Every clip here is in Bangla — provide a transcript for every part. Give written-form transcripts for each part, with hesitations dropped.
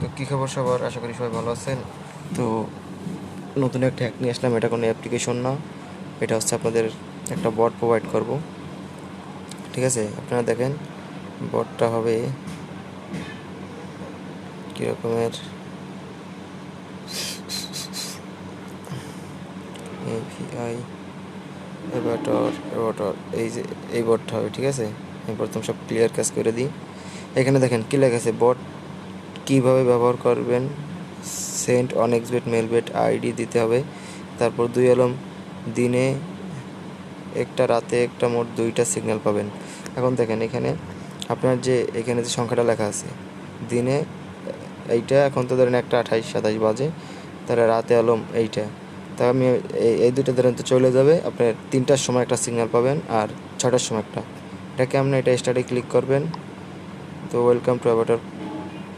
তো কী খবর সবার, আশা করি সবাই ভালো আছেন। তো নতুন একটা হ্যাক নিয়ে আসলাম। এটা কোনো অ্যাপ্লিকেশন না, এটা হচ্ছে আপনাদের একটা বট প্রোভাইড করব। ঠিক আছে, আপনারা দেখেন বটটা হবে কী রকমের। এপিআই এভাটার এই যে এই বটটা হবে। ঠিক আছে, আমি প্রথম সব ক্লিয়ার কাজ করে দিই। এখানে দেখেন কী লেখা আছে, বট কীভাবে ব্যবহার করবেন। সেন্ট অনএক্সপেক্ট মেলবেট আইডি দিতে হবে, তারপর 2 আলম দিনে একটা, রাতে একটা, মোট 2টা সিগন্যাল পাবেন। এখন দেখেন এখানে আপনার যে এখানে যে সংখ্যাটা লেখা আছে দিনে এইটা, এখন তো ধরেন 1:28-27 বাজে, তাহলে রাতে আলম এইটা, তা আমি এই দুটো ধরেন তো চলে যাবে। আপনার 3টার সময় একটা সিগন্যাল পাবেন আর 6টার সময় একটা। এটা কেমন, এটা স্টার্টে ক্লিক করবেন। তো welcome to avatar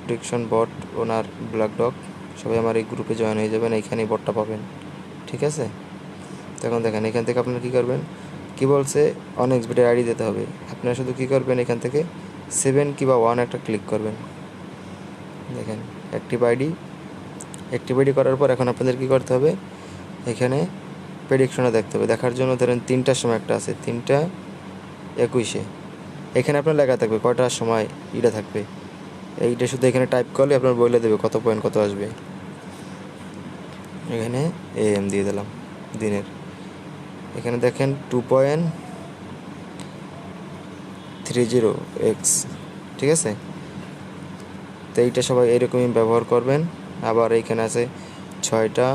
prediction bot owner black dog, সবাই আমার এই গ্রুপে জয়েন হয়ে যাবেন, এইখানেই বটটা পাবেন। ঠিক আছে, তখন দেখেন এখান থেকে আপনারা কী করবেন, কী বলছে অনএক্সপেক্টেড আইডি দিতে হবে। আপনারা শুধু কী করবেন, এখান থেকে 7 কিংবা 1 একটা ক্লিক করবেন। দেখেন অ্যাক্টিভ আইডি করার পর এখন আপনাদের কী করতে হবে, এখানে প্রেডিকশনে দেখতে হবে। দেখার জন্য ধরেন 3টার সময় একটা আছে, 3:21। এখানে আপনার লেখা থাকবে কয়টার সময় এটা থাকবে, এইটা শুধু এখানে টাইপ করলে আপনার বলে দেবে কত পয়েন্ট কত আসবে। এখানে AM দিয়ে দিলাম দিনের। এখানে দেখেন 2.30x। ঠিক আছে, তো এইটা সবাই এরকমই ব্যবহার করবেন। আবার এইখানে আছে 6টা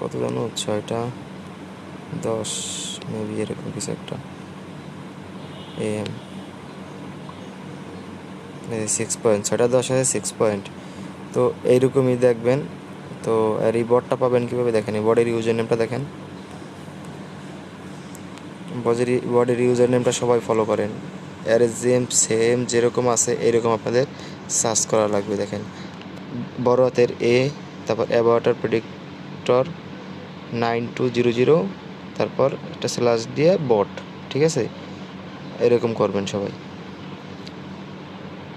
কত জানো, 6:10 মেবি এরকম কিছু একটা AM। 6 পয়েন্ট, 6:10 আছে 6 পয়েন্ট। তো এইরকমই দেখবেন। তো আর এই বটটা পাবেন কীভাবে দেখেন, এই বটের ইউজার নেমটা দেখেন। বডির ইউজার নেমটা সবাই ফলো করেন, এর সেম যেরকম আছে এরকম আপনাদের সার্চ করা লাগবে। দেখেন বড় হাতের A, তারপর অ্যাভাটার প্রেডিক্টর 9200, তারপর একটা স্ল্যাশ দিয়ে বট। ঠিক আছে, এরকম করবেন সবাই।